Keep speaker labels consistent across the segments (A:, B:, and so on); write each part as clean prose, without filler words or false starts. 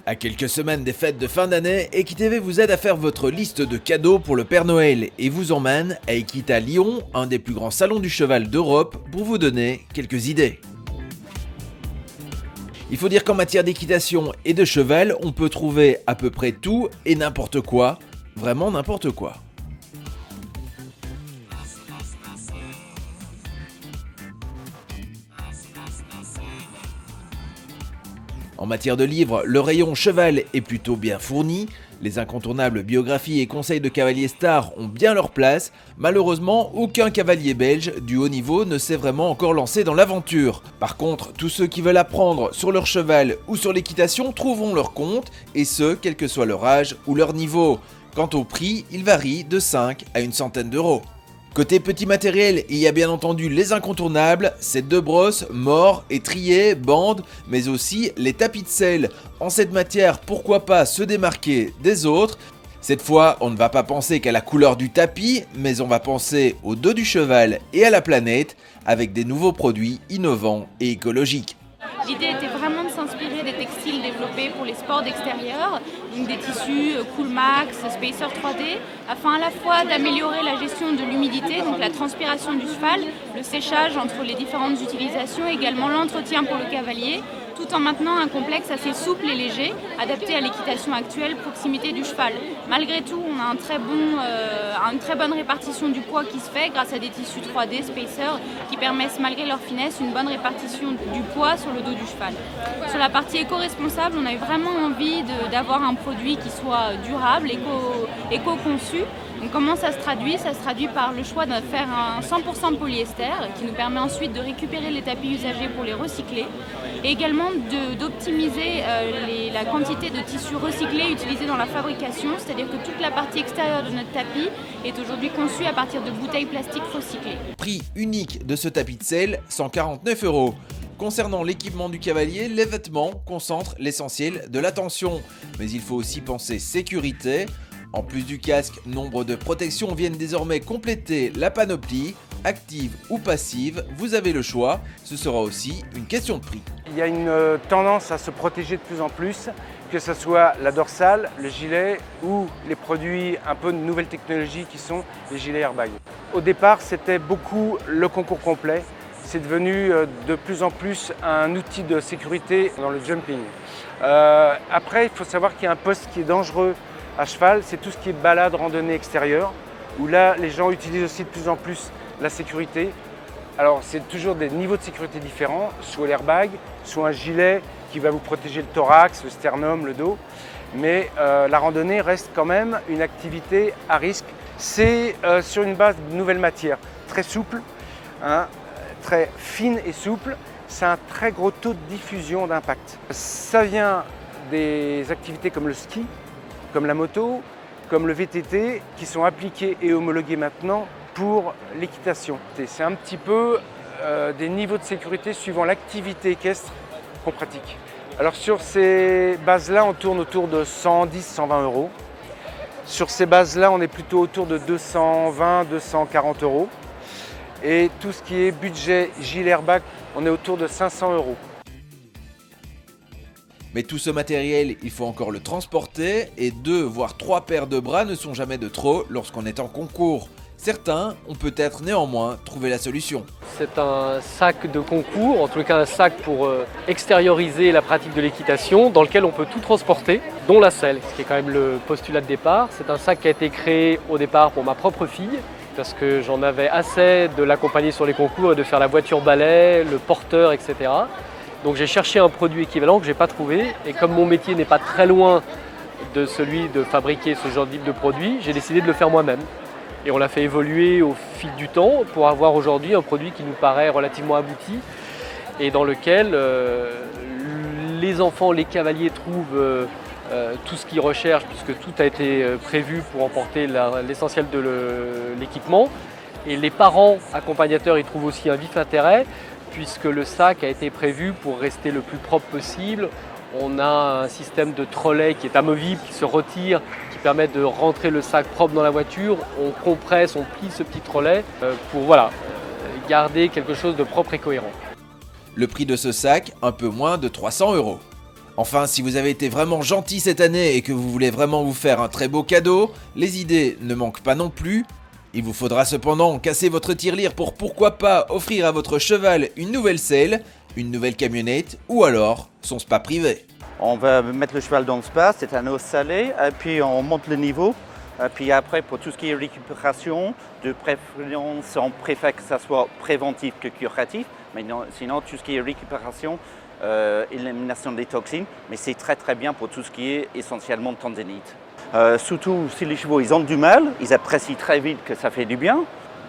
A: À quelques semaines des fêtes de fin d'année, Equitv vous aide à faire votre liste de cadeaux pour le Père Noël et vous emmène à Equita Lyon, un des plus grands salons du cheval d'Europe, pour vous donner quelques idées. Il faut dire qu'en matière d'équitation et de cheval, on peut trouver à peu près tout et n'importe quoi, vraiment n'importe quoi. En matière de livres, le rayon cheval est plutôt bien fourni. Les incontournables biographies et conseils de cavaliers stars ont bien leur place. Malheureusement, aucun cavalier belge du haut niveau ne s'est vraiment encore lancé dans l'aventure. Par contre, tous ceux qui veulent apprendre sur leur cheval ou sur l'équitation trouveront leur compte, et ce, quel que soit leur âge ou leur niveau. Quant au prix, il varie de 5 à une centaine d'euros. Côté petit matériel, il y a bien entendu les incontournables, sets de brosses, mors, étriers, bandes, mais aussi les tapis de selle. En cette matière, pourquoi pas se démarquer des autres? Cette fois, on ne va pas penser qu'à la couleur du tapis, mais on va penser au dos du cheval et à la planète, avec des nouveaux produits innovants et écologiques.
B: L'idée était vraiment de s'inspirer des textiles développés pour les sports d'extérieur, donc des tissus Coolmax, Spacer 3D, afin à la fois d'améliorer la gestion de l'humidité, donc la transpiration du cheval, le séchage entre les différentes utilisations, également l'entretien pour le cavalier, tout en maintenant un complexe assez souple et léger, adapté à l'équitation actuelle, proximité du cheval. Malgré tout, on a une très bonne répartition du poids qui se fait grâce à des tissus 3D Spacer qui permettent, malgré leur finesse, une bonne répartition du poids sur le dos du cheval. Sur la partie éco-responsable, on a eu vraiment envie d'avoir un produit qui soit durable, éco-conçu. Donc comment ça se traduit? Ça se traduit par le choix de faire un 100% polyester qui nous permet ensuite de récupérer les tapis usagés pour les recycler et également d'optimiser la quantité de tissus recyclés utilisés dans la fabrication, c'est-à-dire que toute la partie extérieure de notre tapis est aujourd'hui conçue à partir de bouteilles plastiques recyclées.
A: Prix unique de ce tapis de selle, 149 €. Concernant l'équipement du cavalier, les vêtements concentrent l'essentiel de l'attention. Mais il faut aussi penser sécurité. En plus du casque, nombre de protections viennent désormais compléter la panoplie. Active ou passive, vous avez le choix. Ce sera aussi une question de prix.
C: Il y a une tendance à se protéger de plus en plus, que ce soit la dorsale, le gilet ou les produits un peu de nouvelles technologies qui sont les gilets airbag. Au départ, c'était beaucoup le concours complet. C'est devenu de plus en plus un outil de sécurité dans le jumping. Après, il faut savoir qu'il y a un poste qui est dangereux à cheval, c'est tout ce qui est balade, randonnée extérieure, où là, les gens utilisent aussi de plus en plus la sécurité. Alors, c'est toujours des niveaux de sécurité différents, soit l'airbag, soit un gilet qui va vous protéger le thorax, le sternum, le dos. Mais la randonnée reste quand même une activité à risque. C'est sur une base de nouvelles matières, très souple, très fine et souple. C'est un très gros taux de diffusion d'impact. Ça vient des activités comme le ski, comme la moto, comme le VTT, qui sont appliqués et homologués maintenant pour l'équitation. C'est un petit peu des niveaux de sécurité suivant l'activité équestre qu'on pratique. Alors sur ces bases-là, on tourne autour de 110-120 €. Sur ces bases-là, on est plutôt autour de 220-240 €. Et tout ce qui est budget gilet airbag, on est autour de 500 €.
A: Mais tout ce matériel, il faut encore le transporter et 2 voire 3 paires de bras ne sont jamais de trop lorsqu'on est en concours. Certains ont peut-être néanmoins trouvé la solution.
D: C'est un sac de concours, en tout cas un sac pour extérioriser la pratique de l'équitation dans lequel on peut tout transporter, dont la selle, ce qui est quand même le postulat de départ. C'est un sac qui a été créé au départ pour ma propre fille, parce que j'en avais assez de l'accompagner sur les concours et de faire la voiture balai, le porteur, etc. Donc j'ai cherché un produit équivalent que je n'ai pas trouvé, et comme mon métier n'est pas très loin de celui de fabriquer ce genre de produit, j'ai décidé de le faire moi-même. Et on l'a fait évoluer au fil du temps pour avoir aujourd'hui un produit qui nous paraît relativement abouti et dans lequel les enfants, les cavaliers trouvent tout ce qu'ils recherchent, puisque tout a été prévu pour emporter l'essentiel de l'équipement. Et les parents accompagnateurs y trouvent aussi un vif intérêt, puisque le sac a été prévu pour rester le plus propre possible. On a un système de trolley qui est amovible, qui se retire, qui permet de rentrer le sac propre dans la voiture. On compresse, on plie ce petit trolley pour garder quelque chose de propre et cohérent.
A: Le prix de ce sac, un peu moins de 300 €. Enfin, si vous avez été vraiment gentil cette année et que vous voulez vraiment vous faire un très beau cadeau, les idées ne manquent pas non plus. Il vous faudra cependant casser votre tirelire pour pourquoi pas offrir à votre cheval une nouvelle selle, une nouvelle camionnette ou alors son spa privé.
E: On va mettre le cheval dans le spa, c'est un eau salée, et puis on monte le niveau. Et puis après, pour tout ce qui est récupération, de préférence, on préfère que ça soit préventif que curatif. Mais non, sinon, tout ce qui est récupération, élimination des toxines, mais c'est très bien pour tout ce qui est essentiellement tendinite. Surtout si les chevaux ils ont du mal, ils apprécient très vite que ça fait du bien.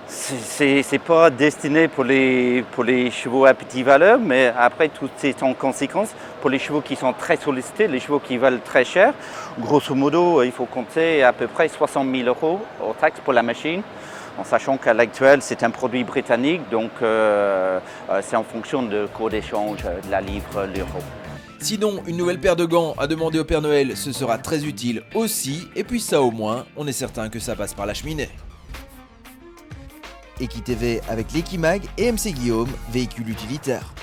E: C'est pas destiné pour les chevaux à petite valeur, mais après tout c'est en conséquence pour les chevaux qui sont très sollicités, les chevaux qui valent très cher. Grosso modo, il faut compter à peu près 60 000 € aux taxes pour la machine, en sachant qu'à l'actuel c'est un produit britannique, donc c'est en fonction de cours d'échange, de la livre, l'euro.
A: Sinon, une nouvelle paire de gants à demander au Père Noël, ce sera très utile aussi, et puis ça au moins, on est certain que ça passe par la cheminée.
F: EquiTV avec l'Equimag et MC Guillaume, véhicule utilitaire.